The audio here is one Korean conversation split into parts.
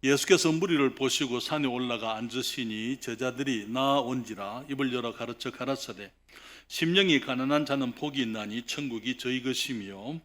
예수께서 무리를 보시고 산에 올라가 앉으시니 제자들이 나아온지라 입을 열어 가르쳐 가라사대 심령이 가난한 자는 복이 있나니 천국이 저희 것이며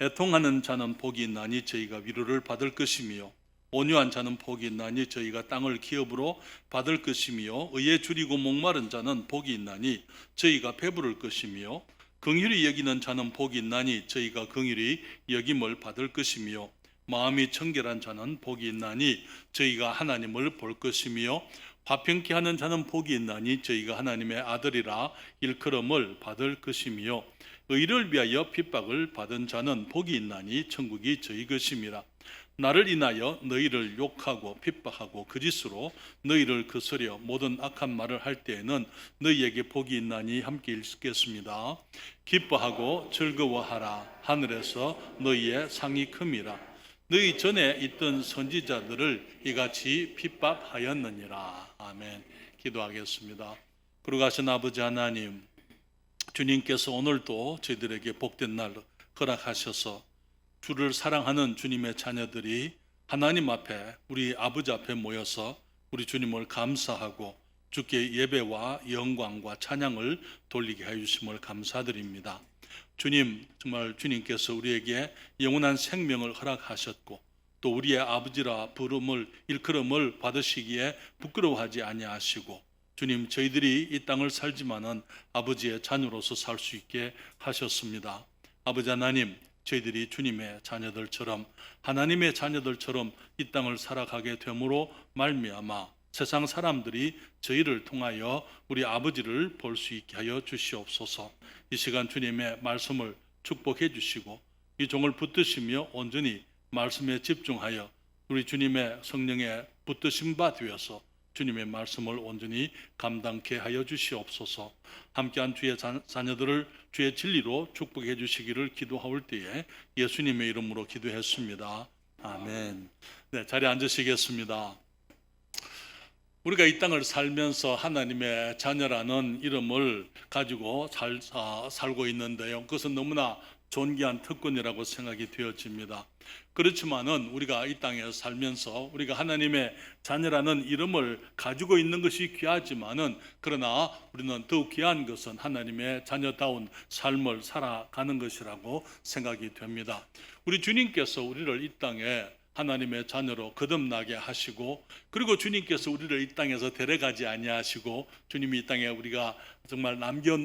애통하는 자는 복이 있나니 저희가 위로를 받을 것이며 온유한 자는 복이 있나니 저희가 땅을 기업으로 받을 것이며 의에 줄이고 목마른 자는 복이 있나니 저희가 배부를 것이며 긍휼히 여기는 자는 복이 있나니 저희가 긍휼히 여김을 받을 것이며 마음이 청결한 자는 복이 있나니 저희가 하나님을 볼 것이며 화평케 하는 자는 복이 있나니 저희가 하나님의 아들이라 일컬음을 받을 것이며 의를 위하여 핍박을 받은 자는 복이 있나니 천국이 저희 것임이라. 나를 인하여 너희를 욕하고 핍박하고 거짓으로 너희를 거스려 모든 악한 말을 할 때에는 너희에게 복이 있나니 함께 읽겠습니다. 기뻐하고 즐거워하라. 하늘에서 너희의 상이 큼이라. 너희 전에 있던 선지자들을 이같이 핍박하였느니라. 아멘. 기도하겠습니다. 거룩하신 아버지 하나님, 주님께서 오늘도 저희들에게 복된 날 허락하셔서 주를 사랑하는 주님의 자녀들이 하나님 앞에, 우리 아버지 앞에 모여서 우리 주님을 감사하고 주께 예배와 영광과 찬양을 돌리게 해주심을 감사드립니다. 주님, 정말 주님께서 우리에게 영원한 생명을 허락하셨고 또 우리의 아버지라 부름을 일컬음을 받으시기에 부끄러워하지 아니하시고 주님, 저희들이 이 땅을 살지만은 아버지의 자녀로서 살 수 있게 하셨습니다. 아버지 하나님, 저희들이 주님의 자녀들처럼 하나님의 자녀들처럼 이 땅을 살아가게 됨으로 말미암아 세상 사람들이 저희를 통하여 우리 아버지를 볼 수 있게 하여 주시옵소서. 이 시간 주님의 말씀을 축복해 주시고 이 종을 붙드시며 온전히 말씀에 집중하여 우리 주님의 성령에 붙드신 바 되어서 주님의 말씀을 온전히 감당케 하여 주시옵소서. 함께한 주의 자녀들을 주의 진리로 축복해 주시기를 기도하올 때에 예수님의 이름으로 기도했습니다. 아멘. 네, 자리에 앉으시겠습니다. 우리가 이 땅을 살면서 하나님의 자녀라는 이름을 가지고 살고 있는데요. 그것은 너무나 존귀한 특권이라고 생각이 되어집니다. 그렇지만은 우리가 이 땅에 살면서 우리가 하나님의 자녀라는 이름을 가지고 있는 것이 귀하지만은 그러나 우리는 더욱 귀한 것은 하나님의 자녀다운 삶을 살아가는 것이라고 생각이 됩니다. 우리 주님께서 우리를 이 땅에 하나님의 자녀로 거듭나게 하시고 그리고 주님께서 우리를 이 땅에서 데려가지 아니하시고 주님이 이 땅에 우리가 정말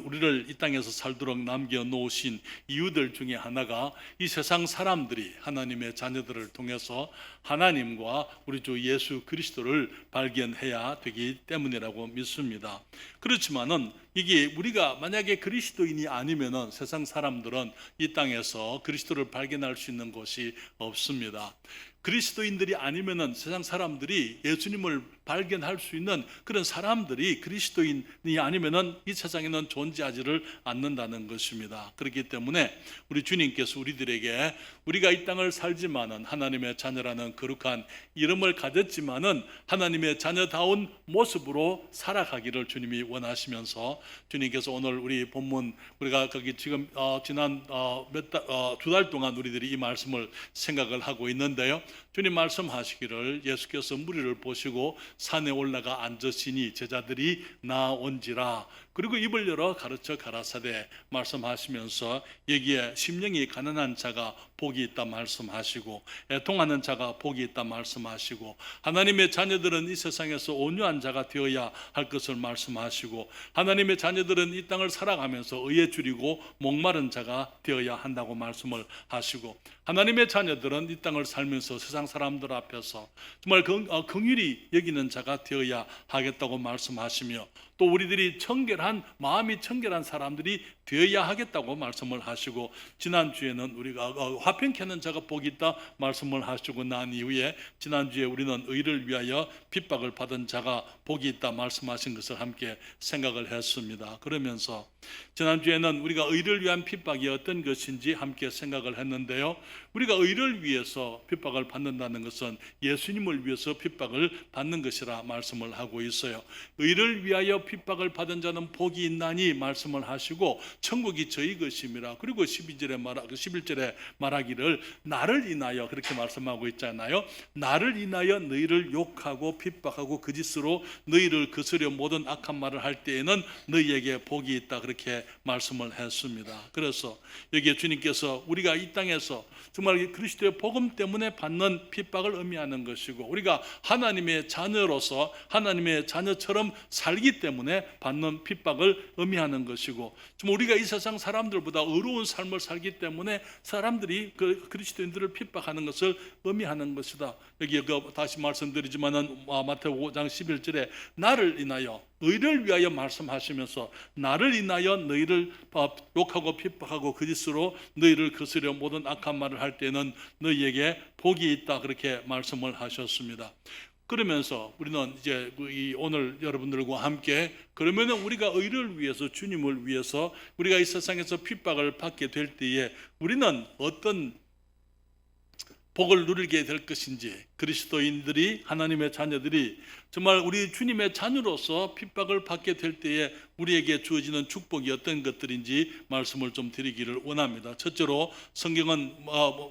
우리를 이 땅에서 살도록 남겨놓으신 이유들 중에 하나가 이 세상 사람들이 하나님의 자녀들을 통해서 하나님과 우리 주 예수 그리스도를 발견해야 되기 때문이라고 믿습니다. 그렇지만은 이게 우리가 만약에 그리스도인이 아니면은 세상 사람들은 이 땅에서 그리스도를 발견할 수 있는 곳이 없습니다. 그리스도인들이 아니면은 세상 사람들이 예수님을 발견할 수 있는 그런 사람들이 그리스도인이 아니면은 이 세상에는 존재하지를 않는다는 것입니다. 그렇기 때문에 우리 주님께서 우리들에게 우리가 이 땅을 살지만은 하나님의 자녀라는 거룩한 이름을 가졌지만은 하나님의 자녀다운 모습으로 살아가기를 주님이 원하시면서 주님께서 오늘 우리 본문 우리가 거기 지금 지난 두 달 동안 우리들이 이 말씀을 생각을 하고 있는데요. 주님 말씀하시기를 예수께서 무리를 보시고 산에 올라가 앉으시니 제자들이 나온지라. 그리고 입을 열어 가르쳐 가라사대 말씀하시면서 여기에 심령이 가난한 자가 복이 있다 말씀하시고 애통하는 자가 복이 있다 말씀하시고 하나님의 자녀들은 이 세상에서 온유한 자가 되어야 할 것을 말씀하시고 하나님의 자녀들은 이 땅을 살아가면서 의에 줄이고 목마른 자가 되어야 한다고 말씀을 하시고 하나님의 자녀들은 이 땅을 살면서 세상 사람들 앞에서 정말 긍휼히 여기는 자가 되어야 하겠다고 말씀하시며 또 우리들이 마음이 청결한 사람들이 되어야 하겠다고 말씀을 하시고 지난주에는 우리가 화평케 하는 자가 복이 있다 말씀을 하시고 난 이후에 지난주에 우리는 의를 위하여 핍박을 받은 자가 복이 있다 말씀하신 것을 함께 생각을 했습니다. 그러면서 지난주에는 우리가 의를 위한 핍박이 어떤 것인지 함께 생각을 했는데요. 우리가 의를 위해서 핍박을 받는다는 것은 예수님을 위해서 핍박을 받는 것이라 말씀을 하고 있어요. 의를 위하여 핍박을 받은 자는 복이 있나니 말씀을 하시고 천국이 저희 것임이라. 그리고 11절에 말하기를 나를 인하여 그렇게 말씀하고 있잖아요. 나를 인하여 너희를 욕하고 핍박하고 거짓으로 너희를 거스려 모든 악한 말을 할 때에는 너희에게 복이 있다. 그렇게 말씀을 했습니다. 그래서 여기에 주님께서 우리가 이 땅에서 정말 그리스도의 복음 때문에 받는 핍박을 의미하는 것이고, 우리가 하나님의 자녀로서 하나님의 자녀처럼 살기 때문에 받는 핍박을 의미하는 것이고, 정말 우리가 이 세상 사람들보다 의로운 삶을 살기 때문에 사람들이 그리스도인들을 핍박하는 것을 의미하는 것이다. 여기 다시 말씀드리지만은 마태복음 5장 11절에 나를 인하여 의를 위하여 말씀하시면서 나를 인하여 너희를 욕하고 핍박하고 거짓으로 너희를 거스려 모든 악한 말을 할 때는 너희에게 복이 있다. 그렇게 말씀을 하셨습니다. 그러면서 우리는 이제 오늘 여러분들과 함께 그러면은 우리가 의를 위해서, 주님을 위해서 우리가 이 세상에서 핍박을 받게 될 때에 우리는 어떤 복을 누리게 될 것인지, 그리스도인들이, 하나님의 자녀들이 정말 우리 주님의 자녀로서 핍박을 받게 될 때에 우리에게 주어지는 축복이 어떤 것들인지 말씀을 좀 드리기를 원합니다. 첫째로 성경은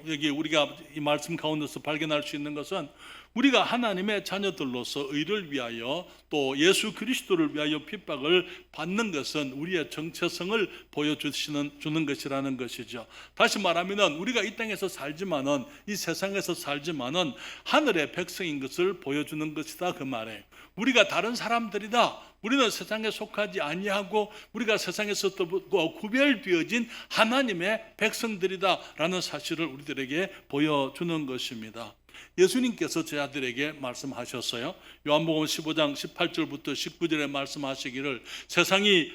여기 우리가 이 말씀 가운데서 발견할 수 있는 것은 우리가 하나님의 자녀들로서 의를 위하여 또 예수 그리스도를 위하여 핍박을 받는 것은 우리의 정체성을 보여주는 것이라는 것이죠. 다시 말하면 우리가 이 땅에서 살지만은, 이 세상에서 살지만은 하늘의 백성인 것을 보여주는 것이다, 그 말이에요. 우리가 다른 사람들이다. 우리는 세상에 속하지 아니하고 우리가 세상에서 또 구별되어진 하나님의 백성들이다라는 사실을 우리들에게 보여주는 것입니다. 예수님께서 제자들에게 말씀하셨어요. 요한복음 15장 18절부터 19절에 말씀하시기를 세상이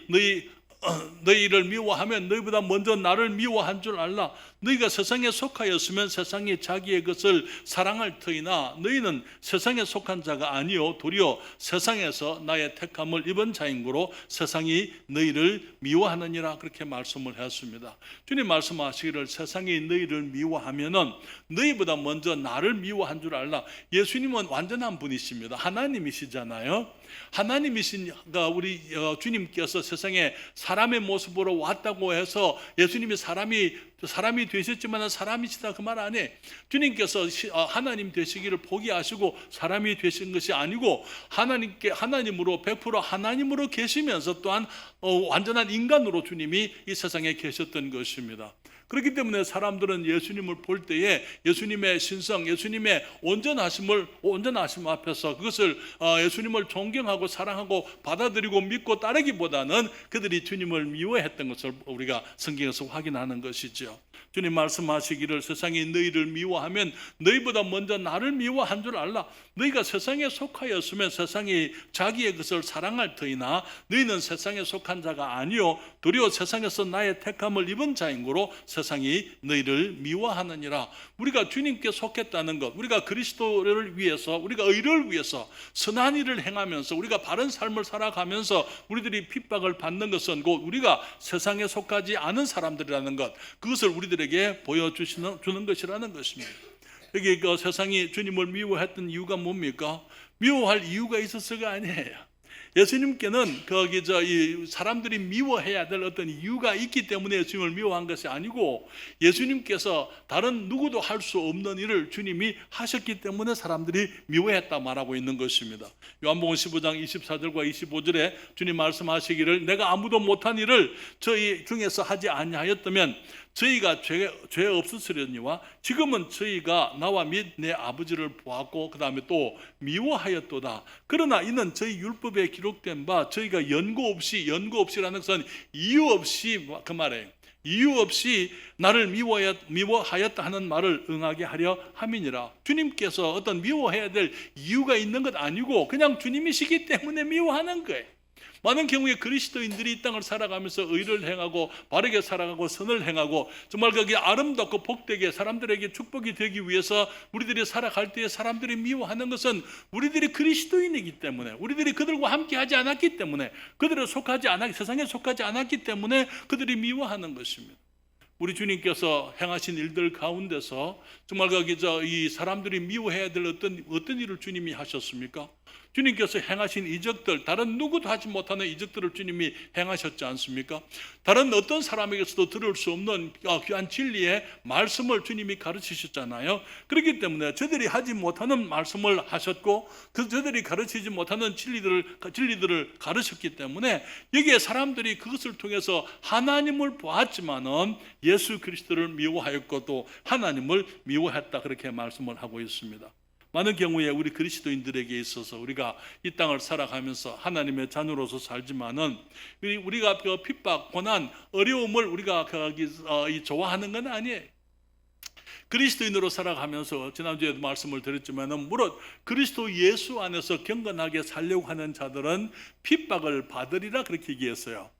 너희를 미워하면 너희보다 먼저 나를 미워한 줄 알라. 너희가 세상에 속하였으면 세상이 자기의 것을 사랑할 터이나 너희는 세상에 속한 자가 아니요 도리어 세상에서 나의 택함을 입은 자인고로 세상이 너희를 미워하느니라. 그렇게 말씀을 했습니다. 주님 말씀하시기를 세상이 너희를 미워하면은 너희보다 먼저 나를 미워한 줄 알라. 예수님은 완전한 분이십니다. 하나님이시잖아요. 하나님이신가 우리 주님께서 세상에 사람의 모습으로 왔다고 해서 예수님이 사람이 되셨지만 사람이시다 그 말 아니에요. 주님께서 하나님 되시기를 포기하시고 사람이 되신 것이 아니고 하나님으로 100% 하나님으로 계시면서 또한 완전한 인간으로 주님이 이 세상에 계셨던 것입니다. 그렇기 때문에 사람들은 예수님을 볼 때에 예수님의 신성, 예수님의 온전하심 앞에서 그것을 예수님을 존경하고 사랑하고 받아들이고 믿고 따르기보다는 그들이 주님을 미워했던 것을 우리가 성경에서 확인하는 것이죠. 주님 말씀하시기를 세상이 너희를 미워하면 너희보다 먼저 나를 미워한 줄 알라. 너희가 세상에 속하였으면 세상이 자기의 것을 사랑할 터이나 너희는 세상에 속한 자가 아니요 도리어 세상에서 나의 택함을 입은 자인고로 세상이 너희를 미워하느니라. 우리가 주님께 속했다는 것, 우리가 그리스도를 위해서, 우리가 의를 위해서 선한 일을 행하면서 우리가 바른 삶을 살아가면서 우리들이 핍박을 받는 것은 곧 우리가 세상에 속하지 않은 사람들이라는 것, 그것을 우리들에게 보여주는 것이라는 것입니다. 여기 세상이 주님을 미워했던 이유가 뭡니까? 미워할 이유가 있었을가 아니에요. 예수님께는 이 사람들이 미워해야 될 어떤 이유가 있기 때문에 예수님을 미워한 것이 아니고 예수님께서 다른 누구도 할 수 없는 일을 주님이 하셨기 때문에 사람들이 미워했다 말하고 있는 것입니다. 요한복음 15장 24절과 25절에 주님 말씀하시기를 내가 아무도 못한 일을 저희 중에서 하지 아니하였다면 저희가 죄 없으시려니와 지금은 저희가 나와 및 내 아버지를 보았고 그 다음에 또 미워하였도다. 그러나 이는 저희 율법에 기록된 바 저희가 연고 없이라는 것은 이유 없이 그 말이에요. 이유 없이 나를 미워하였다 하는 말을 응하게 하려 함이니라. 주님께서 어떤 미워해야 될 이유가 있는 것 아니고 그냥 주님이시기 때문에 미워하는 거예요. 많은 경우에 그리스도인들이 이 땅을 살아가면서 의를 행하고 바르게 살아가고 선을 행하고 정말 거기에 아름답고 복되게 사람들에게 축복이 되기 위해서 우리들이 살아갈 때에 사람들이 미워하는 것은 우리들이 그리스도인이기 때문에, 우리들이 그들과 함께 하지 않았기 때문에, 세상에 속하지 않았기 때문에 그들이 미워하는 것입니다. 우리 주님께서 행하신 일들 가운데서 정말 이 사람들이 미워해야 될 어떤 일을 주님이 하셨습니까? 주님께서 행하신 이적들, 다른 누구도 하지 못하는 이적들을 주님이 행하셨지 않습니까? 다른 어떤 사람에게서도 들을 수 없는 귀한 진리의 말씀을 주님이 가르치셨잖아요. 그렇기 때문에 저들이 하지 못하는 말씀을 하셨고, 저들이 가르치지 못하는 진리들을 가르쳤기 때문에 여기에 사람들이 그것을 통해서 하나님을 보았지만은 예수 그리스도를 미워하였고 또 하나님을 미워했다, 그렇게 말씀을 하고 있습니다. 많은 경우에 우리 그리스도인들에게 있어서 우리가 이 땅을 살아가면서 하나님의 자녀로서 살지만은 우리가 그 핍박, 고난, 어려움을 우리가 좋아하는 건 아니에요. 그리스도인으로 살아가면서 지난주에도 말씀을 드렸지만은 물론 그리스도 예수 안에서 경건하게 살려고 하는 자들은 핍박을 받으리라, 그렇게 얘기했어요.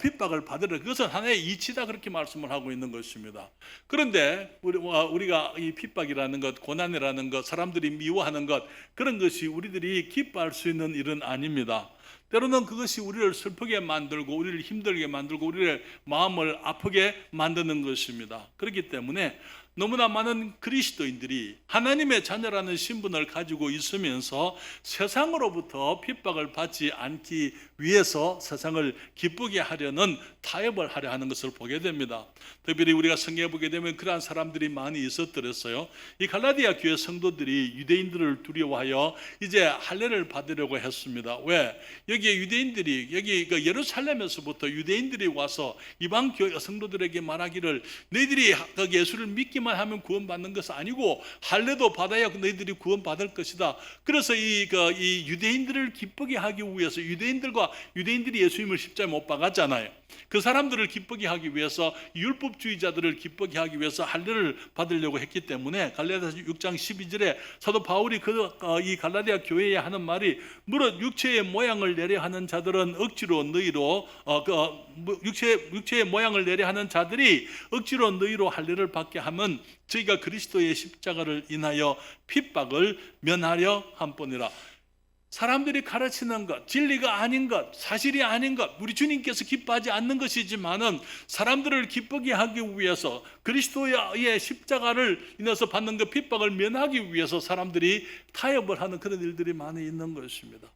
핍박을 받으라. 그것은 하나의 이치다, 그렇게 말씀을 하고 있는 것입니다. 그런데 우리가 이 핍박이라는 것, 고난이라는 것, 사람들이 미워하는 것, 그런 것이 우리들이 기뻐할 수 있는 일은 아닙니다. 때로는 그것이 우리를 슬프게 만들고 우리를 힘들게 만들고 우리의 마음을 아프게 만드는 것입니다. 그렇기 때문에 너무나 많은 그리스도인들이 하나님의 자녀라는 신분을 가지고 있으면서 세상으로부터 핍박을 받지 않기 위해서 세상을 기쁘게 하려는 타협을 하려 하는 것을 보게 됩니다. 특별히 우리가 성경에 보게 되면 그러한 사람들이 많이 있었더랬어요. 이 갈라디아 교회 성도들이 유대인들을 두려워하여 이제 할례를 받으려고 했습니다. 왜? 여기에 유대인들이, 여기 예루살렘에서부터 유대인들이 와서 이방 교회 성도들에게 말하기를 너희들이 예수를 믿기만 하면 구원받는 것은 아니고 할례도 받아야 너희들이 구원받을 것이다. 그래서 이 유대인들을 기쁘게 하기 위해서 유대인들이 예수님을 십자가에 못 박았잖아요. 그 사람들을 기쁘게 하기 위해서, 율법주의자들을 기쁘게 하기 위해서 할례를 받으려고 했기 때문에 갈라디아서 6장 12절에 사도 바울이 이 갈라디아 교회에 하는 말이, 무릇 육체의 모양을 내려 하는 자들은 억지로 너희로 육체의 모양을 내려 하는 자들이 억지로 너희로 할례를 받게 하면 저희가 그리스도의 십자가를 인하여 핍박을 면하려 함뿐이라. 사람들이 가르치는 것, 진리가 아닌 것, 사실이 아닌 것, 우리 주님께서 기뻐하지 않는 것이지만은 사람들을 기쁘게 하기 위해서, 그리스도의 십자가를 인해서 받는 그 핍박을 면하기 위해서 사람들이 타협을 하는 그런 일들이 많이 있는 것입니다.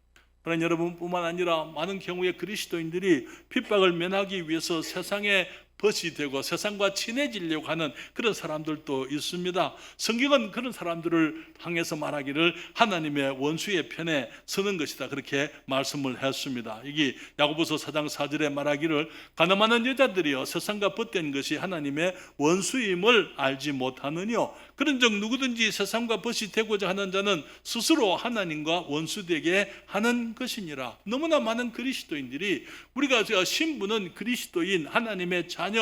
그러나 여러분뿐만 아니라 많은 경우에 그리스도인들이 핍박을 면하기 위해서 세상에 벗이 되고 세상과 친해지려고 하는 그런 사람들도 있습니다. 성경은 그런 사람들을 향해서 말하기를 하나님의 원수의 편에 서는 것이다, 그렇게 말씀을 했습니다. 여기 야고보서 4장 4절에 말하기를 가늠하는 여자들이여 세상과 벗된 것이 하나님의 원수임을 알지 못하느뇨. 그런즉 누구든지 세상과 벗이 되고자 하는 자는 스스로 하나님과 원수되게 하는 것이니라. 너무나 많은 그리스도인들이, 우리가 신분은 그리스도인 하나님의 자녀,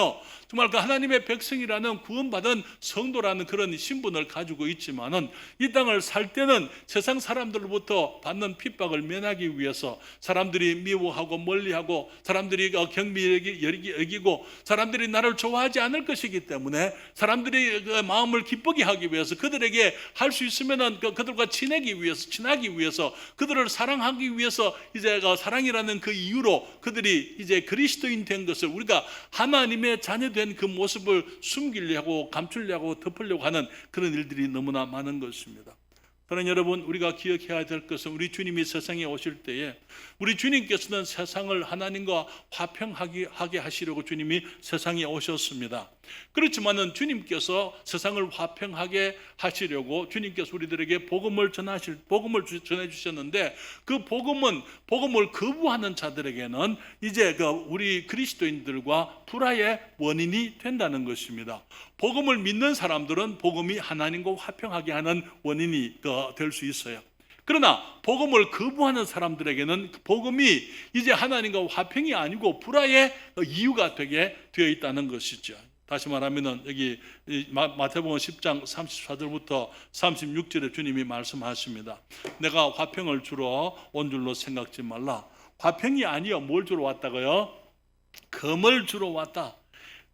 정말 그 하나님의 백성이라는 구원받은 성도라는 그런 신분을 가지고 있지만은 이 땅을 살 때는 세상 사람들로부터 받는 핍박을 면하기 위해서 사람들이 미워하고 멀리하고 사람들이 경미 여기고 사람들이 나를 좋아하지 않을 것이기 때문에 사람들이 그 마음을 기쁘게 하기 위해서, 그들에게 할 수 있으면은 그들과 친하기 위해서 그들을 사랑하기 위해서 이제 사랑이라는 그 이유로 그들이 이제 그리스도인 된 것을, 우리가 하나님의 자녀된 그 모습을 숨기려고 감추려고 덮으려고 하는 그런 일들이 너무나 많은 것입니다. 그러나 여러분, 우리가 기억해야 될 것은 우리 주님이 세상에 오실 때에 우리 주님께서는 세상을 하나님과 화평하게 하시려고 주님이 세상에 오셨습니다. 그렇지만은 주님께서 세상을 화평하게 하시려고 주님께서 우리들에게 복음을 전해 주셨는데, 그 복음을 거부하는 자들에게는 이제 우리 그리스도인들과 불화의 원인이 된다는 것입니다. 복음을 믿는 사람들은 복음이 하나님과 화평하게 하는 원인이 될 수 있어요. 그러나 복음을 거부하는 사람들에게는 복음이 이제 하나님과 화평이 아니고 불화의 이유가 되게 되어 있다는 것이죠. 다시 말하면 여기 마태복음 10장 34절부터 36절에 주님이 말씀하십니다. 내가 화평을 주러 온 줄로 생각지 말라. 화평이 아니요, 뭘 주러 왔다고요? 금을 주러 왔다.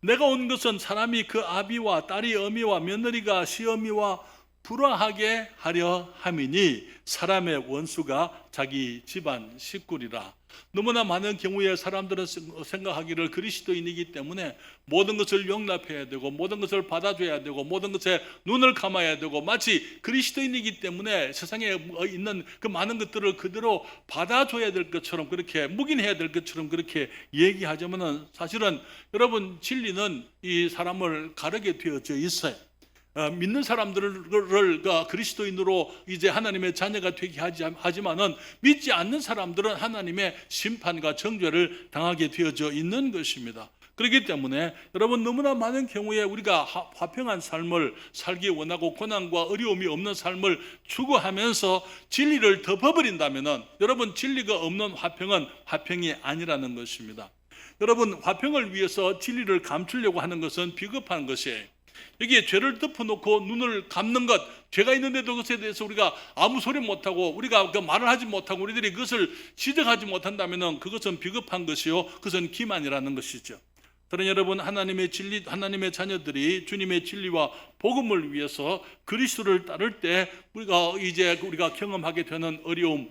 내가 온 것은 사람이 그 아비와 딸이 어미와 며느리가 시어미와 불화하게 하려 함이니 사람의 원수가 자기 집안 식구리라. 너무나 많은 경우에 사람들은 생각하기를 그리스도인이기 때문에 모든 것을 용납해야 되고 모든 것을 받아줘야 되고 모든 것에 눈을 감아야 되고 마치 그리스도인이기 때문에 세상에 있는 그 많은 것들을 그대로 받아줘야 될 것처럼 그렇게 묵인해야 될 것처럼 그렇게 얘기하자면은 사실은 여러분 진리는 이 사람을 가르게 되어져 있어요. 믿는 사람들을 그리스도인으로 이제 하나님의 자녀가 되게 하지만은 믿지 않는 사람들은 하나님의 심판과 정죄를 당하게 되어져 있는 것입니다. 그렇기 때문에 여러분 너무나 많은 경우에 우리가 화평한 삶을 살기 원하고 고난과 어려움이 없는 삶을 추구하면서 진리를 덮어버린다면은 여러분 진리가 없는 화평은 화평이 아니라는 것입니다. 여러분 화평을 위해서 진리를 감추려고 하는 것은 비겁한 것이에요. 여기에 죄를 덮어놓고 눈을 감는 것, 죄가 있는데도 그것에 대해서 우리가 아무 소리 못하고 우리가 그 말을 하지 못하고 우리들이 그것을 지적하지 못한다면 그것은 비겁한 것이요 그것은 기만이라는 것이죠. 그러나 여러분 하나님의 진리, 하나님의 자녀들이 주님의 진리와 복음을 위해서 그리스도를 따를 때 우리가 경험하게 되는 어려움,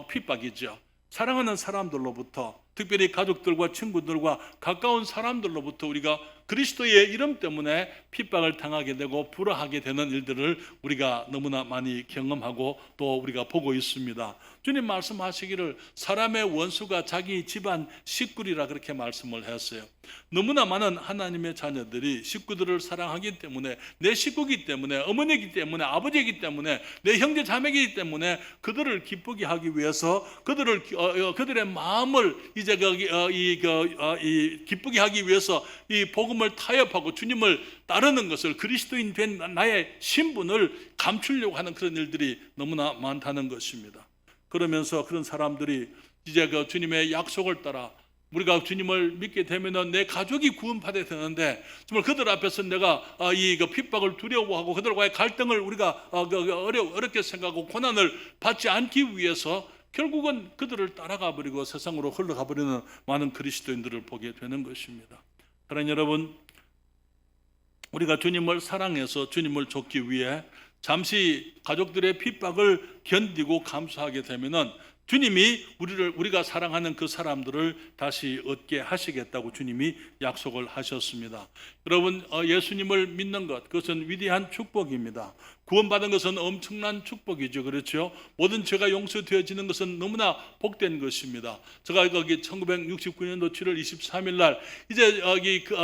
핍박이죠. 사랑하는 사람들로부터 특별히 가족들과 친구들과 가까운 사람들로부터 우리가 그리스도의 이름 때문에 핍박을 당하게 되고 불화하게 되는 일들을 우리가 너무나 많이 경험하고 또 우리가 보고 있습니다. 주님 말씀하시기를 사람의 원수가 자기 집안 식구리라 그렇게 말씀을 했어요. 너무나 많은 하나님의 자녀들이 식구들을 사랑하기 때문에 내 식구이기 때문에 어머니이기 때문에 아버지이기 때문에 내 형제 자매이기 때문에 그들을 기쁘게 하기 위해서 그들의 마음을 이제 기쁘게 하기 위해서 이 복음을 타협하고 주님을 따르는 것을 그리스도인 된 나의 신분을 감추려고 하는 그런 일들이 너무나 많다는 것입니다. 그러면서 그런 사람들이 이제 그 주님의 약속을 따라 우리가 주님을 믿게 되면은 내 가족이 구원받아야 되는데 정말 그들 앞에서 내가 이 핍박을 두려워하고 그들과의 갈등을 우리가 어렵게 생각하고 고난을 받지 않기 위해서 결국은 그들을 따라가 버리고 세상으로 흘러가 버리는 많은 그리스도인들을 보게 되는 것입니다. 그러나 여러분 우리가 주님을 사랑해서 주님을 좇기 위해 잠시 가족들의 핍박을 견디고 감수하게 되면은 주님이 우리가 사랑하는 그 사람들을 다시 얻게 하시겠다고 주님이 약속을 하셨습니다. 여러분 예수님을 믿는 것 그것은 위대한 축복입니다. 구원받은 것은 엄청난 축복이죠. 그렇죠? 모든 죄가 용서되어지는 것은 너무나 복된 것입니다. 제가 거기 1969년도 7월 23일 날 이제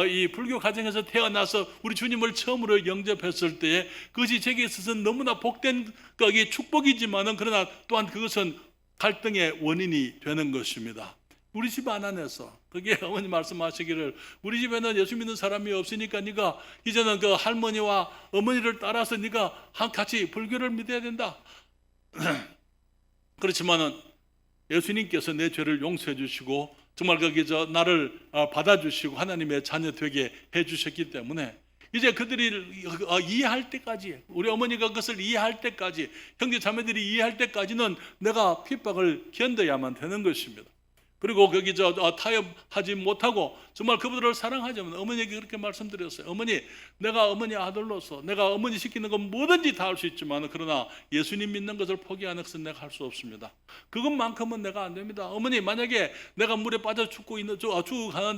이 불교 가정에서 태어나서 우리 주님을 처음으로 영접했을 때에 그것이 제게 있어서는 너무나 복된 축복이지만은 그러나 또한 그것은 갈등의 원인이 되는 것입니다. 우리 집 안에서 그게 어머니 말씀하시기를 우리 집에는 예수 믿는 사람이 없으니까 네가 이제는 그 할머니와 어머니를 따라서 네가 같이 불교를 믿어야 된다. 그렇지만은 예수님께서 내 죄를 용서해 주시고 정말 나를 받아주시고 하나님의 자녀 되게 해주셨기 때문에 이제 그들이 이해할 때까지 우리 어머니가 그것을 이해할 때까지 형제 자매들이 이해할 때까지는 내가 핍박을 견뎌야만 되는 것입니다. 그리고 타협하지 못하고 정말 그분들을 사랑하자면 어머니에게 그렇게 말씀드렸어요. 어머니 내가 어머니 아들로서 내가 어머니 시키는 건 뭐든지 다 할 수 있지만 그러나 예수님 믿는 것을 포기하는 것은 내가 할 수 없습니다. 그것만큼은 내가 안 됩니다. 어머니 만약에 내가 물에 빠져 죽어가는데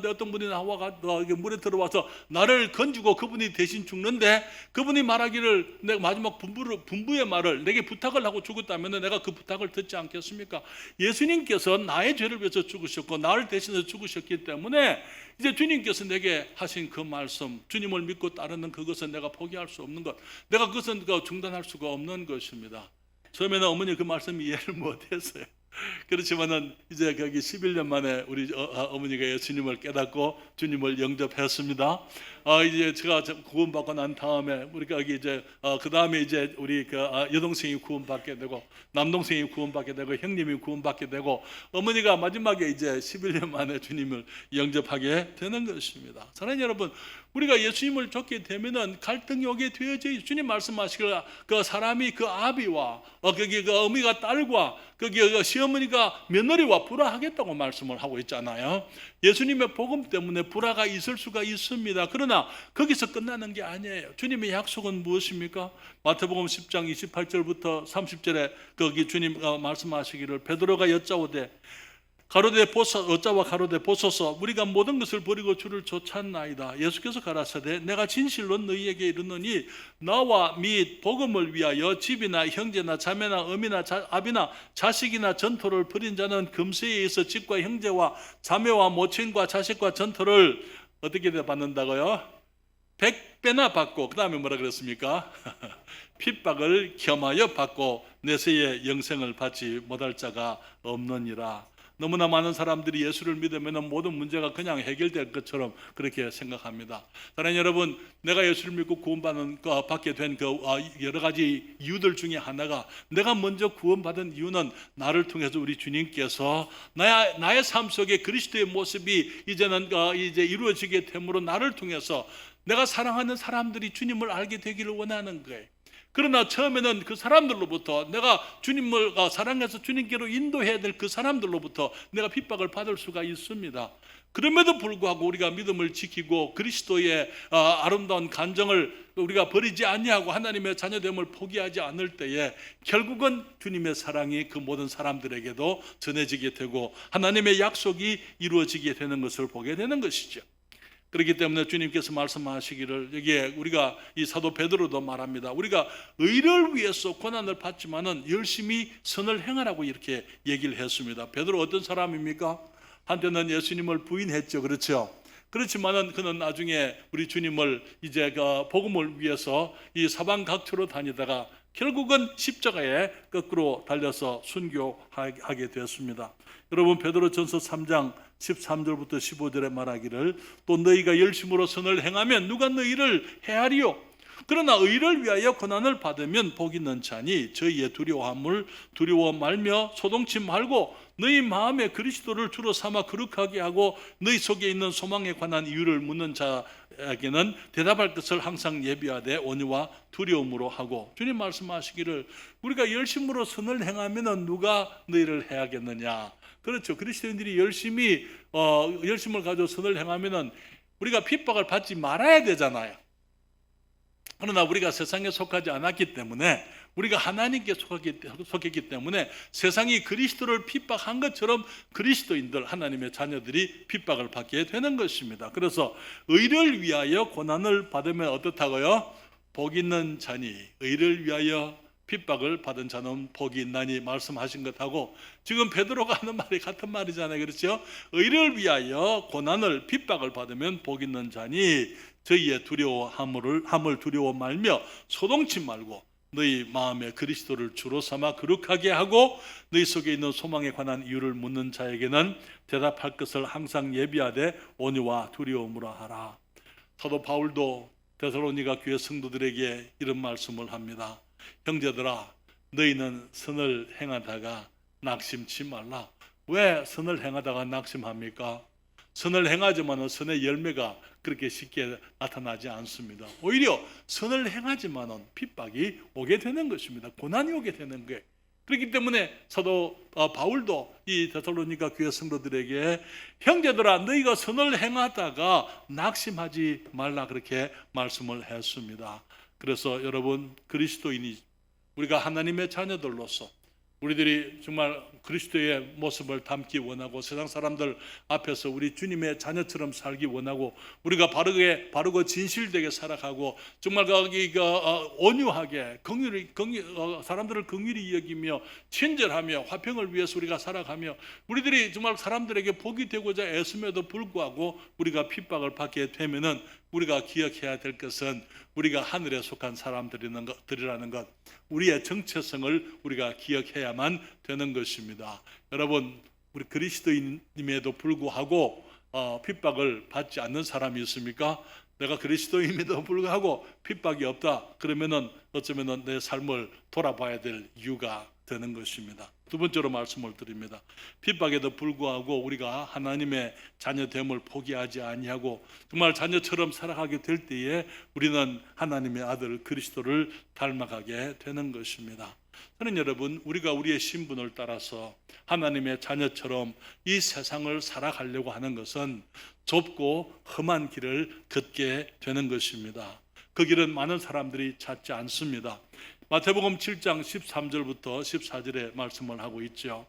어떤 분이 나와가 물에 들어와서 나를 건지고 그분이 대신 죽는데 그분이 말하기를 내가 마지막 분부의 말을 내게 부탁을 하고 죽었다면 내가 그 부탁을 듣지 않겠습니까? 예수님께서 나의 죄를 위해서 죽으셨고 나를 대신해서 죽으셨기 때문에 이제 주님께서 내게 하신 그 말씀 주님을 믿고 따르는 그것은 내가 포기할 수 없는 것 내가 그것은 중단할 수가 없는 것입니다. 처음에는 어머니 그 말씀 이해를 못했어요. 그렇지만은 이제 거기 11년 만에 우리 어머니가 예수님을 깨닫고 주님을 영접했습니다. 이제 제가 구원받고 난 다음에 우리가 여기 이제 그 다음에 이제 우리 여동생이 구원받게 되고 남동생이 구원받게 되고 형님이 구원받게 되고 어머니가 마지막에 이제 11년 만에 주님을 영접하게 되는 것입니다. 사랑하는 여러분, 우리가 예수님을 쫓게 되면은 갈등이 오게 되어져요. 주님 말씀하시길 그 사람이 그 아비와 거기 그 어미가 딸과 거기 그 시어머니가 며느리와 불화하겠다고 말씀을 하고 있잖아요. 예수님의 복음 때문에 불화가 있을 수가 있습니다. 그러나 거기서 끝나는 게 아니에요. 주님의 약속은 무엇입니까? 마태복음 10장 28절부터 30절에 거기 주님 말씀하시기를 베드로가 여짜오되 가로되 어짜와 가로되 보소서 우리가 모든 것을 버리고 주를 쫓았나이다. 예수께서 가라사대 내가 진실로 너희에게 이르노니 나와 및 복음을 위하여 집이나 형제나 자매나 어미나 아비나 자식이나 전토를 벌인 자는 금세에 의해서 집과 형제와 자매와 모친과 자식과 전토를 어떻게 받는다고요? 100배나 받고 그 다음에 뭐라 그랬습니까? 핍박을 겸하여 받고 내세의 영생을 받지 못할 자가 없느니라. 너무나 많은 사람들이 예수를 믿으면 모든 문제가 그냥 해결될 것처럼 그렇게 생각합니다. 사랑하는 여러분, 내가 예수를 믿고 받게 된 그 여러 가지 이유들 중에 하나가 내가 먼저 구원받은 이유는 나를 통해서 우리 주님께서 나의 삶 속에 그리스도의 모습이 이제는 이제 이루어지게 되므로 나를 통해서 내가 사랑하는 사람들이 주님을 알게 되기를 원하는 거예요. 그러나 처음에는 그 사람들로부터 내가 주님을 사랑해서 주님께로 인도해야 될 그 사람들로부터 내가 핍박을 받을 수가 있습니다. 그럼에도 불구하고 우리가 믿음을 지키고 그리스도의 아름다운 간정을 우리가 버리지 아니하고 하나님의 자녀됨을 포기하지 않을 때에 결국은 주님의 사랑이 그 모든 사람들에게도 전해지게 되고 하나님의 약속이 이루어지게 되는 것을 보게 되는 것이죠. 그렇기 때문에 주님께서 말씀하시기를 여기에 우리가 이 사도 베드로도 말합니다. 우리가 의를 위해서 고난을 받지만은 열심히 선을 행하라고 이렇게 얘기를 했습니다. 베드로 어떤 사람입니까? 한때는 예수님을 부인했죠. 그렇죠? 그렇지만은 그는 나중에 우리 주님을 이제 그 복음을 위해서 이 사방 각처로 다니다가 결국은 십자가에 거꾸로 달려서 순교하게 되었습니다. 여러분 베드로전서 3장 13절부터 15절에 말하기를 또 너희가 열심으로 선을 행하면 누가 너희를 해하리요? 그러나 의를 위하여 고난을 받으면 복이 있는 자니 저희의 두려워 말며 소동치 말고 너희 마음에 그리스도를 주로 삼아 거룩하게 하고 너희 속에 있는 소망에 관한 이유를 묻는 자에게는 대답할 것을 항상 예비하되 온유와 두려움으로 하고 주님 말씀하시기를 우리가 열심으로 선을 행하면 누가 너희를 해하겠느냐? 그렇죠. 그리스도인들이 열심을 가지고 선을 행하면 우리가 핍박을 받지 말아야 되잖아요. 그러나 우리가 세상에 속하지 않았기 때문에 우리가 하나님께 속했기 때문에 세상이 그리스도를 핍박한 것처럼 그리스도인들 하나님의 자녀들이 핍박을 받게 되는 것입니다. 그래서 의를 위하여 고난을 받으면 어떻다고요? 복 있는 자니 의를 위하여 핍박을 받은 자는 복이 있나니 말씀하신 것하고 지금 베드로가 하는 말이 같은 말이잖아요. 그렇죠? 의를 위하여 고난을 핍박을 받으면 복 있는 자니 저희의 함을 두려워 말며 소동치 말고 너희 마음에 그리스도를 주로 삼아 거룩하게 하고 너희 속에 있는 소망에 관한 이유를 묻는 자에게는 대답할 것을 항상 예비하되 온유와 두려움으로 하라. 사도 바울도 데살로니가 교회 성도들에게 이런 말씀을 합니다. 형제들아 너희는 선을 행하다가 낙심치 말라. 왜 선을 행하다가 낙심합니까? 선을 행하지만 선의 열매가 그렇게 쉽게 나타나지 않습니다. 오히려 선을 행하지만 핍박이 오게 되는 것입니다. 고난이 오게 되는 거예요. 그렇기 때문에 사도 바울도 이 데살로니가 교회 성도들에게 형제들아 너희가 선을 행하다가 낙심하지 말라 그렇게 말씀을 했습니다. 그래서 여러분 그리스도인이 우리가 하나님의 자녀들로서 우리들이 정말 그리스도의 모습을 담기 원하고 세상 사람들 앞에서 우리 주님의 자녀처럼 살기 원하고 우리가 바르고 진실되게 살아가고 정말 온유하게 사람들을 긍휼히 여기며 친절하며 화평을 위해서 우리가 살아가며 우리들이 정말 사람들에게 복이 되고자 애씀에도 불구하고 우리가 핍박을 받게 되면은 우리가 기억해야 될 것은 우리가 하늘에 속한 사람들이라는 것, 우리의 정체성을 우리가 기억해야만 되는 것입니다. 여러분, 우리 그리스도인임에도 불구하고 핍박을 받지 않는 사람이 있습니까? 내가 그리스도인임에도 불구하고 핍박이 없다. 그러면은 어쩌면은 내 삶을 돌아봐야 될 이유가 되는 것입니다. 두 번째로 말씀을 드립니다. 핍박에도 불구하고 우리가 하나님의 자녀됨을 포기하지 아니하고 정말 자녀처럼 살아가게 될 때에 우리는 하나님의 아들 그리스도를 닮아가게 되는 것입니다. 저는 여러분, 우리가 우리의 신분을 따라서 하나님의 자녀처럼 이 세상을 살아가려고 하는 것은 좁고 험한 길을 걷게 되는 것입니다. 그 길은 많은 사람들이 찾지 않습니다. 마태복음 7장 13절부터 14절에 말씀을 하고 있죠.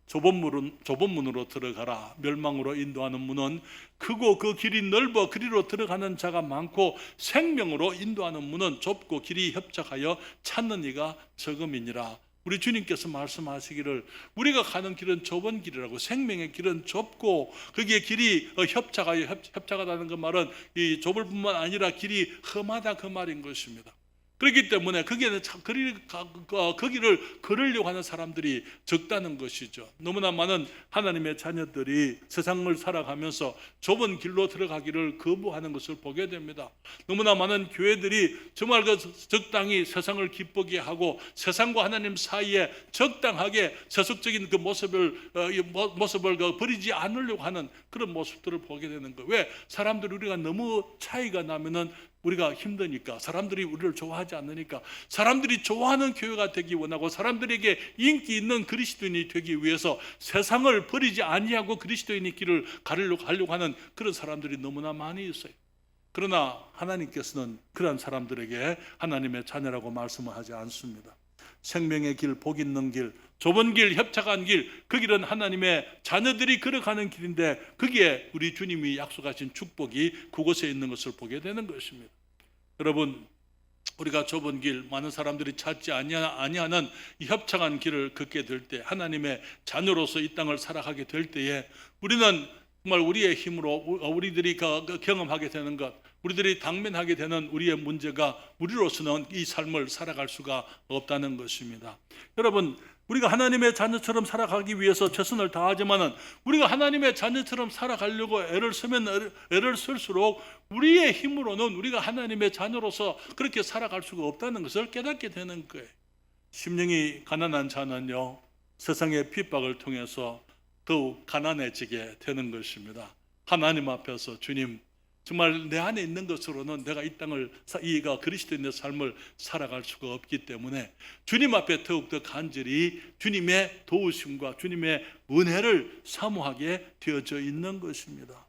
좁은 문으로 들어가라. 멸망으로 인도하는 문은 크고 그 길이 넓어 그리로 들어가는 자가 많고 생명으로 인도하는 문은 좁고 길이 협착하여 찾는 이가 적음이니라. 우리 주님께서 말씀하시기를 우리가 가는 길은 좁은 길이라고, 생명의 길은 좁고 거기에 길이 협착하다는 그 말은 이 좁을 뿐만 아니라 길이 험하다 그 말인 것입니다. 그렇기 때문에 거기를 걸으려고 하는 사람들이 적다는 것이죠. 너무나 많은 하나님의 자녀들이 세상을 살아가면서 좁은 길로 들어가기를 거부하는 것을 보게 됩니다. 너무나 많은 교회들이 정말 적당히 세상을 기쁘게 하고 세상과 하나님 사이에 적당하게 세속적인 그 모습을 버리지 않으려고 하는 그런 모습들을 보게 되는 거예요. 왜? 사람들이 우리가 너무 차이가 나면은 우리가 힘드니까, 사람들이 우리를 좋아하지 않으니까, 사람들이 좋아하는 교회가 되기 원하고 사람들에게 인기 있는 그리스도인이 되기 위해서 세상을 버리지 아니하고 그리스도인의 길을 가려고 하는 그런 사람들이 너무나 많이 있어요. 그러나 하나님께서는 그런 사람들에게 하나님의 자녀라고 말씀을 하지 않습니다. 생명의 길, 복 있는 길, 좁은 길, 협착한 길, 그 길은 하나님의 자녀들이 걸어가는 길인데 거기에 우리 주님이 약속하신 축복이 그곳에 있는 것을 보게 되는 것입니다. 여러분, 우리가 좁은 길, 많은 사람들이 찾지 아니하는 이 협착한 길을 걷게 될 때, 하나님의 자녀로서 이 땅을 살아가게 될 때에 우리는 정말 우리의 힘으로 우리들이 경험하게 되는 것, 우리들이 당면하게 되는 우리의 문제가 우리로서는 이 삶을 살아갈 수가 없다는 것입니다. 여러분, 우리가 하나님의 자녀처럼 살아가기 위해서 최선을 다하지만은 우리가 하나님의 자녀처럼 살아가려고 애를 쓰면 애를 쓸수록 우리의 힘으로는 우리가 하나님의 자녀로서 그렇게 살아갈 수가 없다는 것을 깨닫게 되는 거예요. 심령이 가난한 자는요, 세상의 핍박을 통해서 더욱 가난해지게 되는 것입니다. 하나님 앞에서 주님, 정말 내 안에 있는 것으로는 내가 이 땅을, 이가 그리스도인의 삶을 살아갈 수가 없기 때문에 주님 앞에 더욱더 간절히 주님의 도우심과 주님의 은혜를 사모하게 되어져 있는 것입니다.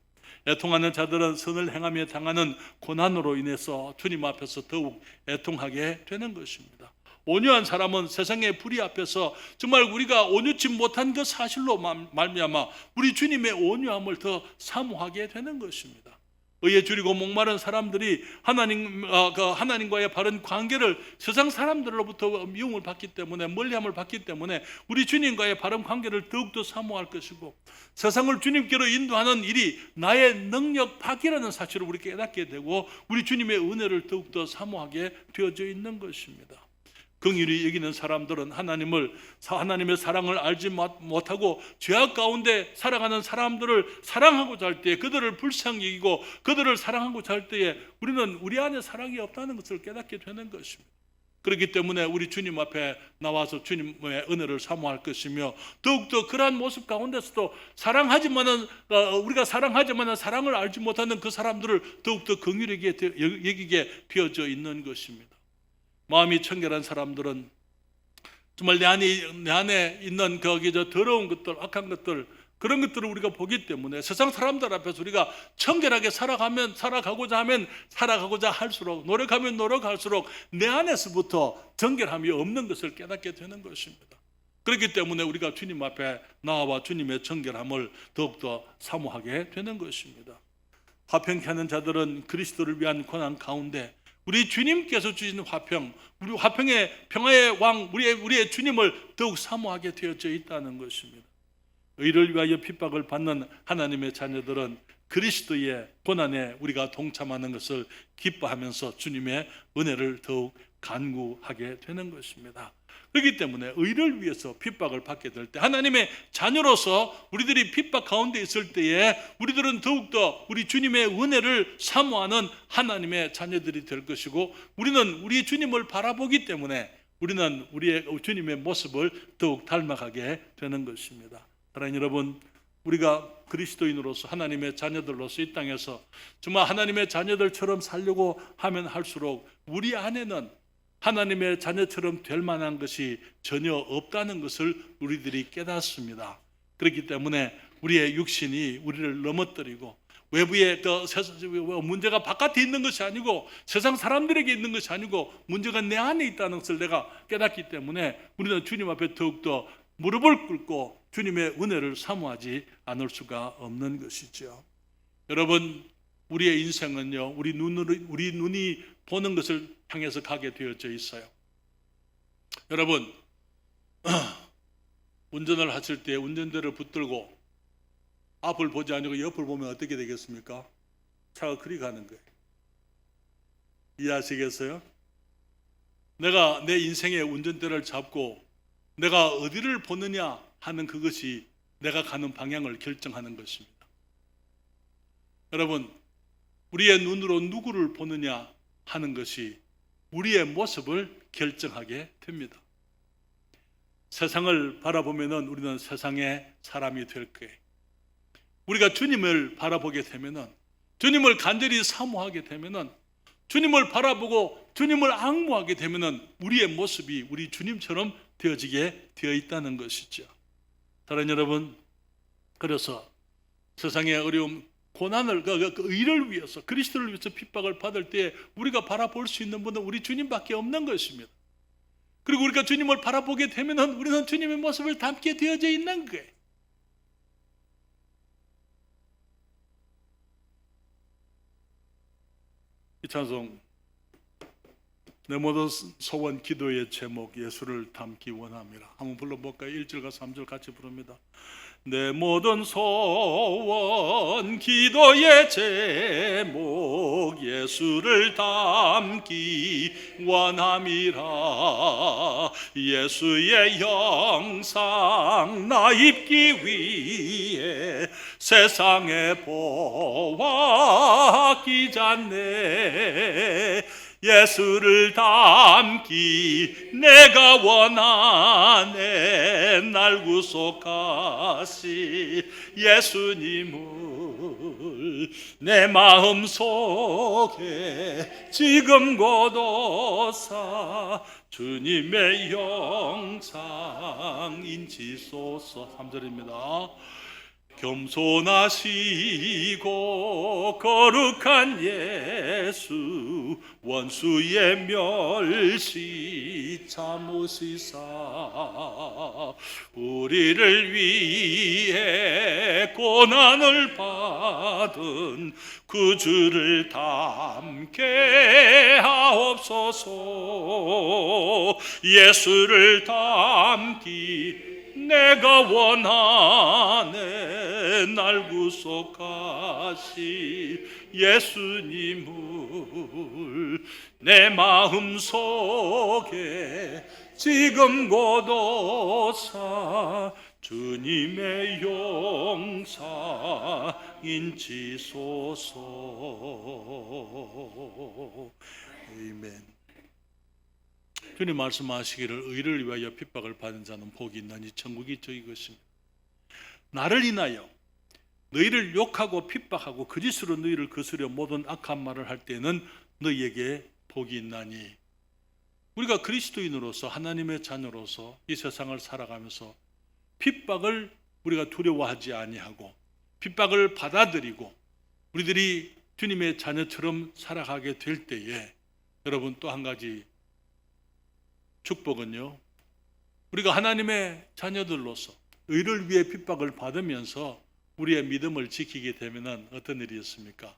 애통하는 자들은 선을 행하며 당하는 고난으로 인해서 주님 앞에서 더욱 애통하게 되는 것입니다. 온유한 사람은 세상의 불의 앞에서 정말 우리가 온유치 못한 그 사실로 말미암아 우리 주님의 온유함을 더 사모하게 되는 것입니다. 의에 줄이고 목마른 사람들이 하나님과의 바른 관계를 세상 사람들로부터 미움을 받기 때문에, 멀리함을 받기 때문에 우리 주님과의 바른 관계를 더욱더 사모할 것이고, 세상을 주님께로 인도하는 일이 나의 능력 밖이라는 사실을 우리 깨닫게 되고 우리 주님의 은혜를 더욱더 사모하게 되어져 있는 것입니다. 긍휼히 여기는 사람들은 하나님의 사랑을 알지 못하고 죄악 가운데 살아가는 사람들을 사랑하고자 할 때, 그들을 불쌍히 여기고 그들을 사랑하고자 할 때에 우리는 우리 안에 사랑이 없다는 것을 깨닫게 되는 것입니다. 그렇기 때문에 우리 주님 앞에 나와서 주님의 은혜를 사모할 것이며, 더욱더 그러한 모습 가운데서도 우리가 사랑하지만 사랑을 알지 못하는 그 사람들을 더욱더 긍휼하게 여기게 되어져 있는 것입니다. 마음이 청결한 사람들은 정말 내 안에 있는 더러운 것들, 악한 것들, 그런 것들을 우리가 보기 때문에 세상 사람들 앞에서 우리가 청결하게 살아가고자 할수록, 노력하면 노력할수록 내 안에서부터 정결함이 없는 것을 깨닫게 되는 것입니다. 그렇기 때문에 우리가 주님 앞에 나와 주님의 정결함을 더욱더 사모하게 되는 것입니다. 화평케 하는 자들은 그리스도를 위한 고난 가운데 우리 주님께서 주신 화평, 우리 화평의 평화의 왕, 우리의 주님을 더욱 사모하게 되어져 있다는 것입니다. 의를 위하여 핍박을 받는 하나님의 자녀들은 그리스도의 고난에 우리가 동참하는 것을 기뻐하면서 주님의 은혜를 더욱 간구하게 되는 것입니다. 그렇기 때문에 의를 위해서 핍박을 받게 될 때, 하나님의 자녀로서 우리들이 핍박 가운데 있을 때에 우리들은 더욱더 우리 주님의 은혜를 사모하는 하나님의 자녀들이 될 것이고, 우리는 우리 주님을 바라보기 때문에 우리는 우리의 주님의 모습을 더욱 닮아가게 되는 것입니다. 사랑하는 여러분, 우리가 그리스도인으로서 하나님의 자녀들로서 이 땅에서 정말 하나님의 자녀들처럼 살려고 하면 할수록 우리 안에는 하나님의 자녀처럼 될 만한 것이 전혀 없다는 것을 우리들이 깨닫습니다. 그렇기 때문에 우리의 육신이 우리를 넘어뜨리고 외부의 문제가 바깥에 있는 것이 아니고 세상 사람들에게 있는 것이 아니고 문제가 내 안에 있다는 것을 내가 깨닫기 때문에 우리는 주님 앞에 더욱더 무릎을 꿇고 주님의 은혜를 사모하지 않을 수가 없는 것이죠. 여러분, 우리의 인생은요, 우리 눈이 보는 것을 향해서 가게 되어져 있어요. 여러분, 운전을 하실 때 운전대를 붙들고 앞을 보지 않고 옆을 보면 어떻게 되겠습니까? 차가 그리 가는 거예요. 이해하시겠어요? 내가 내 인생의 운전대를 잡고 내가 어디를 보느냐 하는 그것이 내가 가는 방향을 결정하는 것입니다. 여러분, 우리의 눈으로 누구를 보느냐 하는 것이 우리의 모습을 결정하게 됩니다. 세상을 바라보면은 우리는 세상의 사람이 될 거예요. 우리가 주님을 바라보게 되면은, 주님을 간절히 사모하게 되면은, 주님을 바라보고 주님을 앙모하게 되면은 우리의 모습이 우리 주님처럼 되어지게 되어 있다는 것이죠. 사랑하는 여러분, 그래서 세상의 어려움, 고난을, 그 의를 위해서, 그리스도를 위해서 핍박을 받을 때 우리가 바라볼 수 있는 분은 우리 주님밖에 없는 것입니다. 그리고 우리가 주님을 바라보게 되면은 우리는 주님의 모습을 담게 되어져 있는 거예요. 이 찬송, 내 모든 소원 기도의 제목, 예수를 담기 원합니다. 한번 불러볼까요? 1절과 3절 같이 부릅니다. 내 모든 소원 기도의 제목, 예수를 담기 원함이라. 예수의 형상 나 입기 위해 세상에 보았기 전에 예수를 담기 내가 원하네. 날 구속하시 예수님을 내 마음속에 지금 고도사 주님의 영상 인치소서. 3절입니다. 겸손하시고 거룩한 예수 원수의 멸시 참으시사 우리를 위해 고난을 받은 구주를 담게 하옵소서. 예수를 담기 내가 원하네. 날 구속하시 예수님을 내 마음속에 지금 고도사 주님의 용사 인치소서. 아멘. 주님 말씀하시기를 의를 위하여 핍박을 받은 자는 복이 있나니 천국이 저희 것입니다. 나를 인하여 너희를 욕하고 핍박하고 거짓으로 너희를 거스려 모든 악한 말을 할 때는 너희에게 복이 있나니. 우리가 그리스도인으로서 하나님의 자녀로서 이 세상을 살아가면서 핍박을 우리가 두려워하지 아니하고 핍박을 받아들이고 우리들이 주님의 자녀처럼 살아가게 될 때에 여러분 또 한 가지 축복은요, 우리가 하나님의 자녀들로서 의를 위해 핍박을 받으면서 우리의 믿음을 지키게 되면 어떤 일이 있습니까?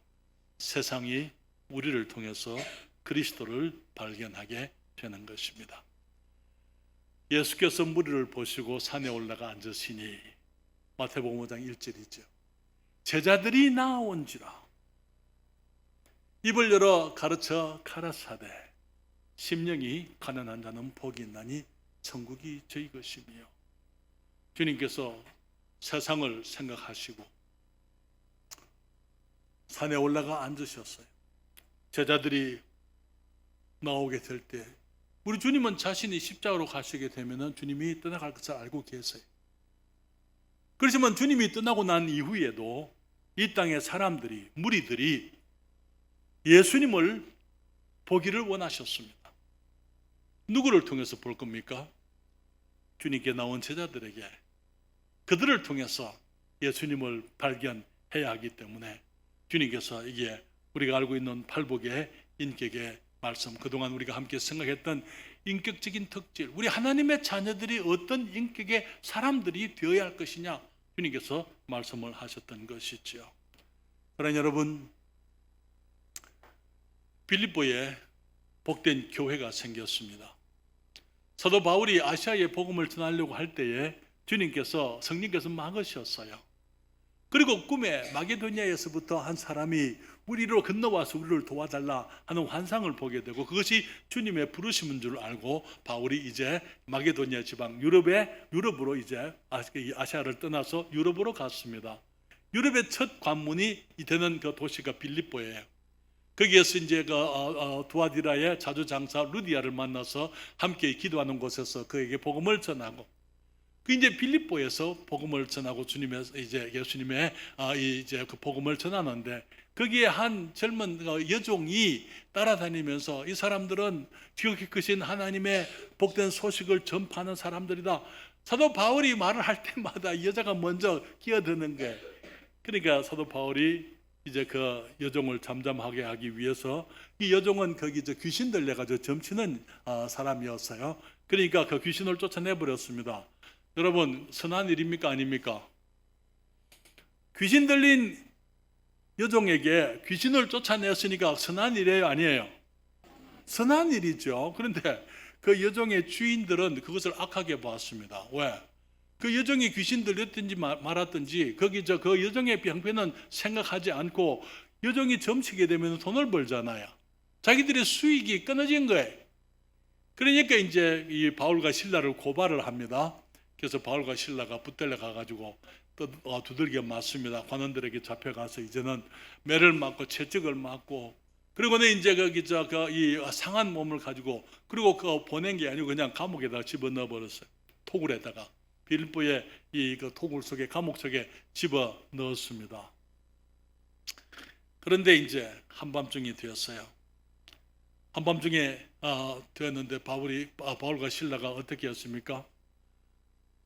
세상이 우리를 통해서 그리스도를 발견하게 되는 것입니다. 예수께서 무리를 보시고 산에 올라가 앉으시니, 마태복음 5장 1절이죠. 제자들이 나온지라 입을 열어 가르쳐 가라사대 심령이 가난한 자는 복이 있나니 천국이 저희 것이며. 주님께서 세상을 생각하시고 산에 올라가 앉으셨어요. 제자들이 나오게 될 때 우리 주님은 자신이 십자가로 가시게 되면 주님이 떠나갈 것을 알고 계세요. 그렇지만 주님이 떠나고 난 이후에도 이 땅의 사람들이, 무리들이 예수님을 보기를 원하셨습니다. 누구를 통해서 볼 겁니까? 주님께 나온 제자들에게, 그들을 통해서 예수님을 발견해야 하기 때문에 주님께서 이게 우리가 알고 있는 팔복의 인격의 말씀, 그동안 우리가 함께 생각했던 인격적인 특질, 우리 하나님의 자녀들이 어떤 인격의 사람들이 되어야 할 것이냐, 주님께서 말씀을 하셨던 것이죠. 그러나 여러분, 빌립보에 복된 교회가 생겼습니다. 사도 바울이 아시아에 복음을 전하려고 할 때에 주님께서, 성령께서 막으셨어요. 그리고 꿈에 마게도니아에서부터 한 사람이 우리로 건너와서 우리를 도와달라 하는 환상을 보게 되고, 그것이 주님의 부르심인 줄 알고 바울이 이제 마게도니아 지방 유럽으로 이제 아시아를 떠나서 유럽으로 갔습니다. 유럽의 첫 관문이 되는 그 도시가 빌립보예요. 거기에서 이제 두아디라의 자주장사 루디아를 만나서 함께 기도하는 곳에서 그에게 복음을 전하고, 그 이제 빌립보에서 복음을 전하고 예수님의 이제 그 복음을 전하는데, 거기에 한 젊은 여종이 따라다니면서 이 사람들은 지극히 크신 하나님의 복된 소식을 전파하는 사람들이다. 사도 바울이 말을 할 때마다 이 여자가 먼저 끼어드는 거예요. 그러니까 사도 바울이 이제 그 여종을 잠잠하게 하기 위해서, 이 여종은 거기 귀신 들려가지고 점치는 사람이었어요. 그러니까 그 귀신을 쫓아내 버렸습니다. 여러분, 선한 일입니까 아닙니까? 귀신 들린 여종에게 귀신을 쫓아냈으니까 선한 일이에요 아니에요? 선한 일이죠. 그런데 그 여종의 주인들은 그것을 악하게 보았습니다. 왜? 그 여종이 귀신 들렸든지 말았든지 거기 그 여종의 병폐는 생각하지 않고, 여종이 점치게 되면 돈을 벌잖아요. 자기들의 수익이 끊어진 거예요. 그러니까 이제 이 바울과 실라를 고발을 합니다. 그래서 바울과 실라가 붙들려 가가지고 또 두들겨 맞습니다. 관원들에게 잡혀가서 이제는 매를 맞고 채찍을 맞고, 그리고는 이제 거기 이 상한 몸을 가지고, 그리고 그 보낸 게 아니고 그냥 감옥에다 집어넣어 버렸어요. 토굴에다가, 빌립보의 이 그 토굴 속에, 감옥 속에 집어 넣었습니다. 그런데 이제 한밤중이 되었어요. 한밤중에 되었는데 바울과 실라가 어떻게 했습니까?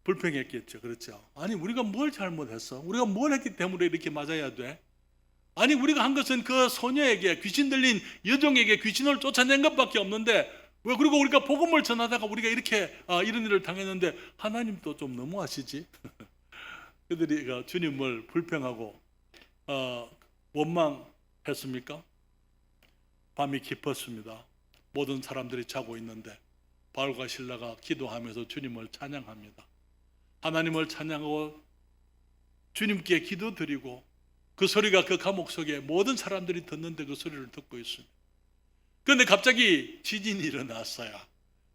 불평했겠죠. 그렇죠. 아니, 우리가 뭘 잘못했어? 우리가 뭘 했기 때문에 이렇게 맞아야 돼? 아니, 우리가 한 것은 그 소녀에게, 귀신 들린 여종에게 귀신을 쫓아낸 것밖에 없는데, 왜 그리고 우리가 복음을 전하다가 우리가 이렇게 이런 일을 당했는데 하나님도 좀 너무하시지? 그들이 주님을 불평하고 원망했습니까? 밤이 깊었습니다. 모든 사람들이 자고 있는데 바울과 실라가 기도하면서 주님을 찬양합니다. 하나님을 찬양하고 주님께 기도드리고, 그 소리가 그 감옥 속에 모든 사람들이 듣는데 그 소리를 듣고 있습니다. 그런데 갑자기 지진이 일어났어요.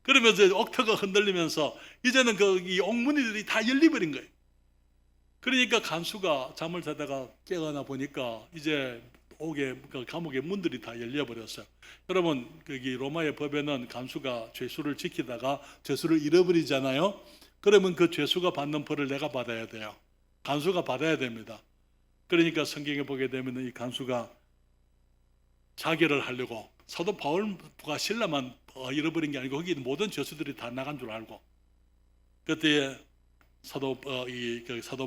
그러면서 옥터가 흔들리면서 이제는 이 옥문들이 다 열려버린 거예요. 그러니까 간수가 잠을 자다가 깨어나 보니까 이제 감옥의 문들이 다 열려버렸어요. 여러분, 거기 로마의 법에는 간수가 죄수를 지키다가 죄수를 잃어버리잖아요. 그러면 그 죄수가 받는 벌을 내가 받아야 돼요. 간수가 받아야 됩니다. 그러니까 성경에 보게 되면 이 간수가 자결을 하려고, 사도 바울과 실라만 잃어버린 게 아니고 거기 모든 죄수들이 다 나간 줄 알고, 그때 사도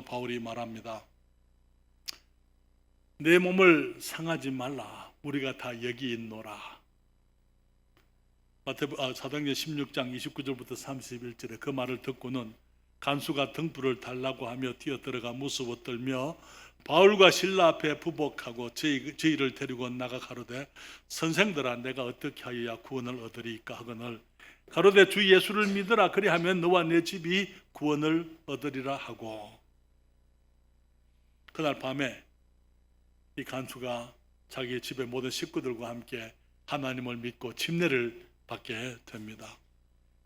바울이 말합니다. 내 몸을 상하지 말라. 우리가 다 여기 있노라. 사도행전 16장 29절부터 31절에 그 말을 듣고는 간수가 등불을 달라고 하며 뛰어들어가 무서워 떨며 바울과 실라 앞에 부복하고 저희를 데리고 나가 가로되, 선생들아, 내가 어떻게 하여야 구원을 얻으리까 하거늘 가로되 주 예수를 믿으라. 그리하면 너와 내 집이 구원을 얻으리라 하고, 그날 밤에 이 간수가 자기 집의 모든 식구들과 함께 하나님을 믿고 침례를 받게 됩니다.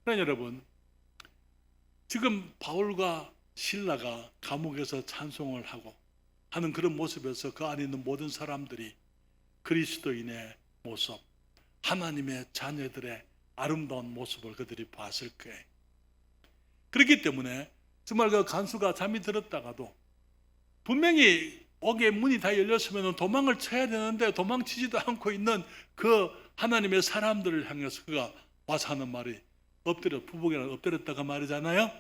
그러나 여러분, 지금 바울과 실라가 감옥에서 찬송을 하고 하는 그런 모습에서 그 안에 있는 모든 사람들이 그리스도인의 모습, 하나님의 자녀들의 아름다운 모습을 그들이 봤을 거예요. 그렇기 때문에 정말 그 간수가 잠이 들었다가도 분명히 옥의 문이 다 열렸으면 도망을 쳐야 되는데 도망치지도 않고 있는 그 하나님의 사람들을 향해서 그가 와서 하는 말이 부복이랑 엎드렸다가 말이잖아요.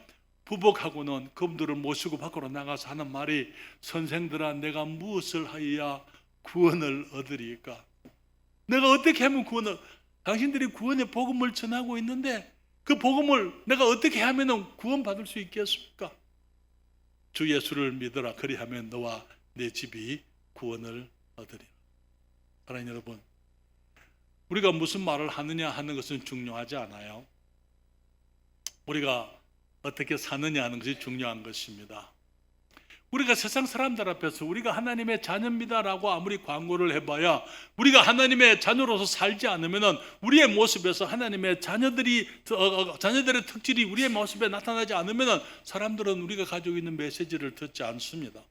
부복하고는 그분들을 모시고 밖으로 나가서 하는 말이, 선생들아 내가 무엇을 하여야 구원을 얻으리까? 내가 어떻게 하면 당신들이 구원의 복음을 전하고 있는데 그 복음을 내가 어떻게 하면 구원받을 수 있겠습니까? 주 예수를 믿어라. 그리하면 너와 내 집이 구원을 얻으리라. 사랑하는 여러분, 우리가 무슨 말을 하느냐 하는 것은 중요하지 않아요. 우리가 어떻게 사느냐 하는 것이 중요한 것입니다. 우리가 세상 사람들 앞에서 우리가 하나님의 자녀입니다라고 아무리 광고를 해봐야 우리가 하나님의 자녀로서 살지 않으면 우리의 모습에서 하나님의 자녀들의 특질이 우리의 모습에 나타나지 않으면 사람들은 우리가 가지고 있는 메시지를 듣지 않습니다.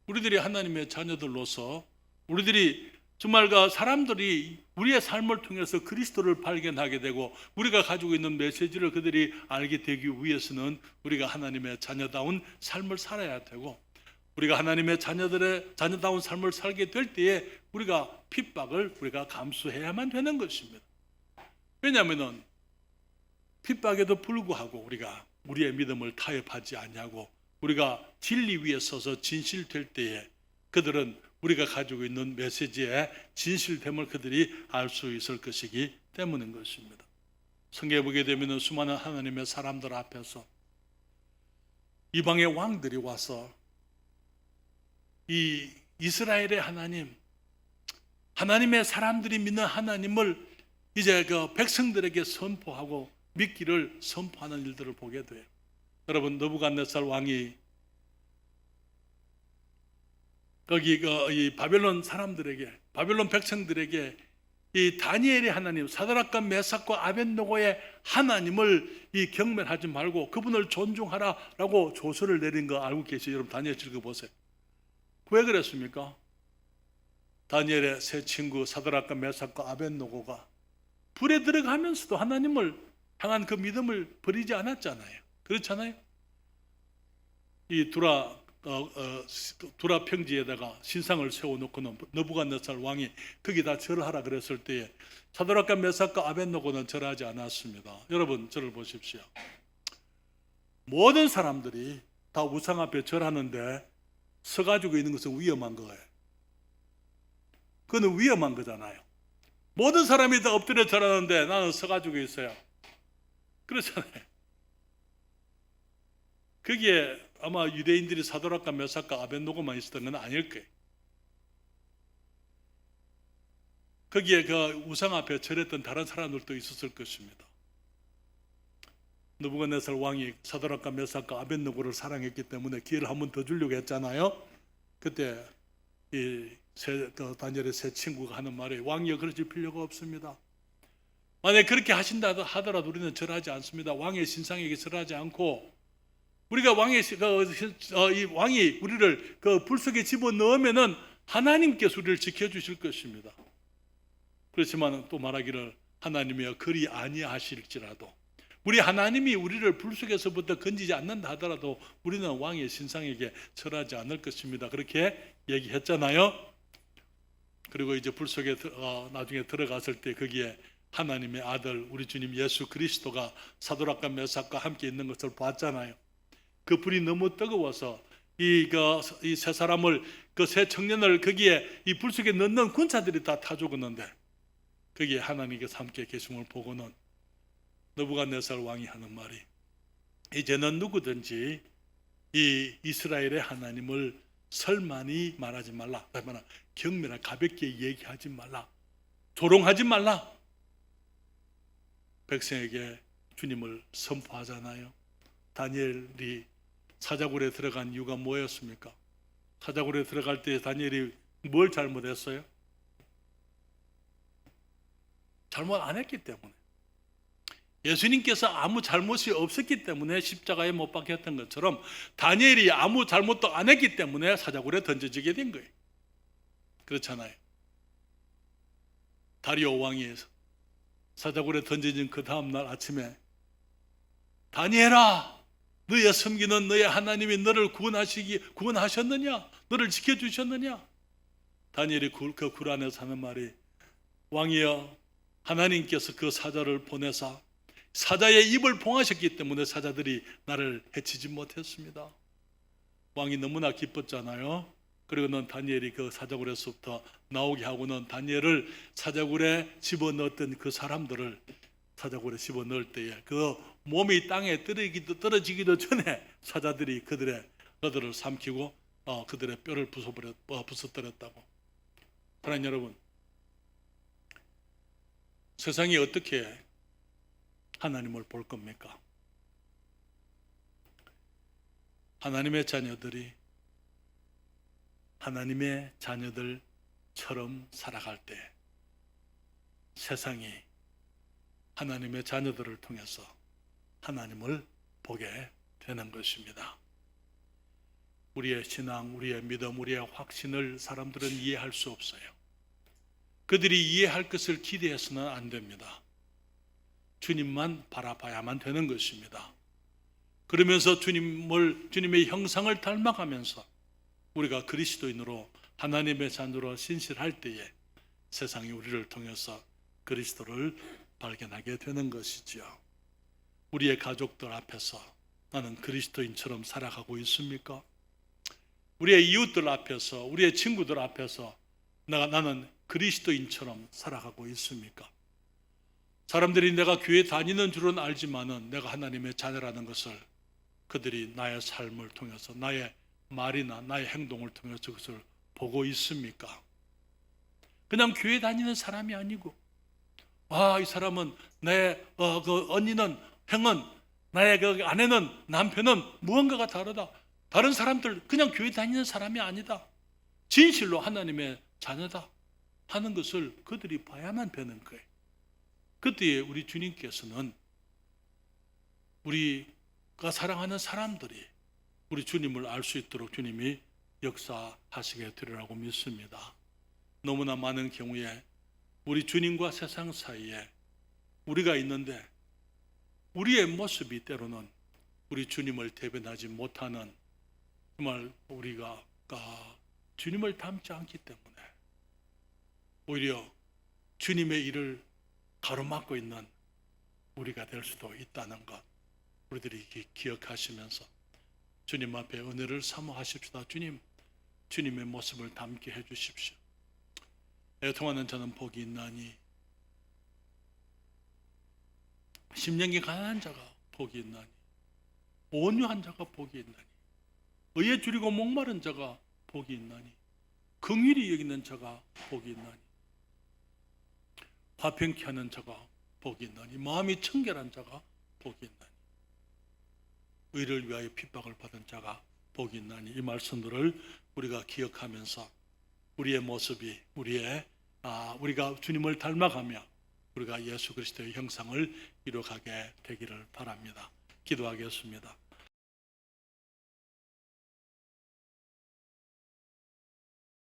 우리들이 하나님의 자녀들로서 우리들이 정말 사람들이 우리의 삶을 통해서 그리스도를 발견하게 되고 우리가 가지고 있는 메시지를 그들이 알게 되기 위해서는 우리가 하나님의 자녀다운 삶을 살아야 되고, 우리가 하나님의 자녀다운 삶을 살게 될 때에 우리가 핍박을 우리가 감수해야만 되는 것입니다. 왜냐하면 핍박에도 불구하고 우리가 우리의 믿음을 타협하지 아니하고 우리가 진리 위에 서서 진실될 때에 그들은 우리가 가지고 있는 메시지의 진실됨을 그들이 알 수 있을 것이기 때문인 것입니다. 성경에 보게 되면 수많은 하나님의 사람들 앞에서 이방의 왕들이 와서 이 이스라엘의 하나님의 사람들이 믿는 하나님을 이제 그 백성들에게 선포하고 믿기를 선포하는 일들을 보게 돼요. 여러분, 느부갓네살 왕이 거기 이 바벨론 백성들에게 이 다니엘의 하나님, 사드락과 메삭과 아벳느고의 하나님을 이 경멸하지 말고 그분을 존중하라라고 조서를 내린 거 알고 계시죠? 여러분, 다니엘 읽어보세요. 왜 그랬습니까? 다니엘의 세 친구 사드락과 메삭과 아벳느고가 불에 들어가면서도 하나님을 향한 그 믿음을 버리지 않았잖아요. 그렇잖아요. 이 두라 평지에다가 신상을 세워놓고는 느부갓네살 왕이 거기다 절하라 그랬을 때에 사드락과 메삭과 아벳느고는 절하지 않았습니다. 여러분, 저를 보십시오. 모든 사람들이 다 우상 앞에 절하는데 서가지고 있는 것은 위험한 거예요. 그거는 위험한 거잖아요. 모든 사람이 다 엎드려 절하는데 나는 서가지고 있어요. 그렇잖아요. 거기에 아마 유대인들이 사드락과 메삭과 아벳느고만 있었던 건 아닐 거예요. 거기에 그 우상 앞에 절했던 다른 사람들도 있었을 것입니다. 느부갓네살 왕이 사드락과 메삭과 아벳느고를 사랑했기 때문에 기회를 한 번 더 주려고 했잖아요. 그때 다니엘의 세 친구가 하는 말이, 왕이여 그러실 필요가 없습니다. 만약에 그렇게 하신다 하더라도 우리는 절하지 않습니다. 왕의 신상에게 절하지 않고 우리가 왕이 우리를 그 불 속에 집어 넣으면은 하나님께서 우리를 지켜주실 것입니다. 그렇지만 또 말하기를, 하나님이여 그리 아니하실지라도, 우리 하나님이 우리를 불 속에서부터 건지지 않는다 하더라도 우리는 왕의 신상에게 절하지 않을 것입니다. 그렇게 얘기했잖아요. 그리고 이제 불 속에 나중에 들어갔을 때 거기에 하나님의 아들 우리 주님 예수 그리스도가 사드락과 메삭과 함께 있는 것을 봤잖아요. 그 불이 너무 뜨거워서 이 세 사람을, 그 세 청년을 거기에 이 불 속에 넣는 군사들이 다 타 죽었는데 거기에 하나님께서 함께 계심을 보고는 느부갓네살 왕이 하는 말이, 이제는 누구든지 이 이스라엘의 하나님을 설만히 말하지 말라, 경멸하게 가볍게 얘기하지 말라, 조롱하지 말라. 백성에게 주님을 선포하잖아요. 다니엘이 사자굴에 들어간 이유가 뭐였습니까? 사자굴에 들어갈 때 다니엘이 뭘 잘못했어요? 잘못 안 했기 때문에, 예수님께서 아무 잘못이 없었기 때문에 십자가에 못 박혔던 것처럼 다니엘이 아무 잘못도 안 했기 때문에 사자굴에 던져지게 된 거예요. 그렇잖아요. 다리오 왕이 사자굴에 던져진 그 다음날 아침에 다니엘아, 너의 섬기는 너의 하나님이 너를 구원하셨느냐? 너를 지켜주셨느냐? 다니엘이 그 굴 안에서 하는 말이, 왕이여, 하나님께서 그 사자를 보내사 사자의 입을 봉하셨기 때문에 사자들이 나를 해치지 못했습니다. 왕이 너무나 기뻤잖아요. 그리고는 다니엘이 그 사자굴에서부터 나오게 하고는 다니엘을 사자굴에 집어넣었던 그 사람들을 사자굴에 집어넣을 때에 그 몸이 땅에 떨어지기도 전에 사자들이 그들을 삼키고 그들의 뼈를 부숴버렸다고. 사랑하는 여러분, 세상이 어떻게 하나님을 볼 겁니까? 하나님의 자녀들이 하나님의 자녀들처럼 살아갈 때 세상이 하나님의 자녀들을 통해서 하나님을 보게 되는 것입니다. 우리의 신앙, 우리의 믿음, 우리의 확신을 사람들은 이해할 수 없어요. 그들이 이해할 것을 기대해서는 안 됩니다. 주님만 바라봐야만 되는 것입니다. 그러면서 주님의 형상을 닮아가면서 우리가 그리스도인으로 하나님의 자녀로 신실할 때에 세상이 우리를 통해서 그리스도를 발견하게 되는 것이지요. 우리의 가족들 앞에서 나는 그리스도인처럼 살아가고 있습니까? 우리의 이웃들 앞에서, 우리의 친구들 앞에서 나는 그리스도인처럼 살아가고 있습니까? 사람들이 내가 교회 다니는 줄은 알지만은 내가 하나님의 자녀라는 것을 그들이 나의 삶을 통해서, 나의 말이나 나의 행동을 통해서 그것을 보고 있습니까? 그냥 교회 다니는 사람이 아니고, 이 사람은 그 언니는, 형은, 나의 그 아내는, 남편은 무언가가 다르다. 다른 사람들 그냥 교회 다니는 사람이 아니다. 진실로 하나님의 자녀다 하는 것을 그들이 봐야만 되는 거예요. 그때에 우리 주님께서는 우리가 사랑하는 사람들이 우리 주님을 알 수 있도록 주님이 역사하시게 되리라고 믿습니다. 너무나 많은 경우에 우리 주님과 세상 사이에 우리가 있는데 우리의 모습이 때로는 우리 주님을 대변하지 못하는, 정말 우리가 주님을 닮지 않기 때문에 오히려 주님의 일을 가로막고 있는 우리가 될 수도 있다는 것, 우리들이 기억하시면서 주님 앞에 은혜를 사모하십시다. 주님의 모습을 담게 해주십시오. 애통하는 자는 복이 있나니, 심령이 가난한 자가 복이 있나니, 온유한 자가 복이 있나니, 의에 줄이고 목마른 자가 복이 있나니, 긍휼히 여기는 자가 복이 있나니, 화평케 하는 자가 복이 있나니, 마음이 청결한 자가 복이 있나니, 의를 위하여 핍박을 받은 자가 복이 있나니, 이 말씀들을 우리가 기억하면서 우리의 모습이 우리가 주님을 닮아가며 우리가 예수 그리스도의 형상을 이루어가게 되기를 바랍니다. 기도하겠습니다.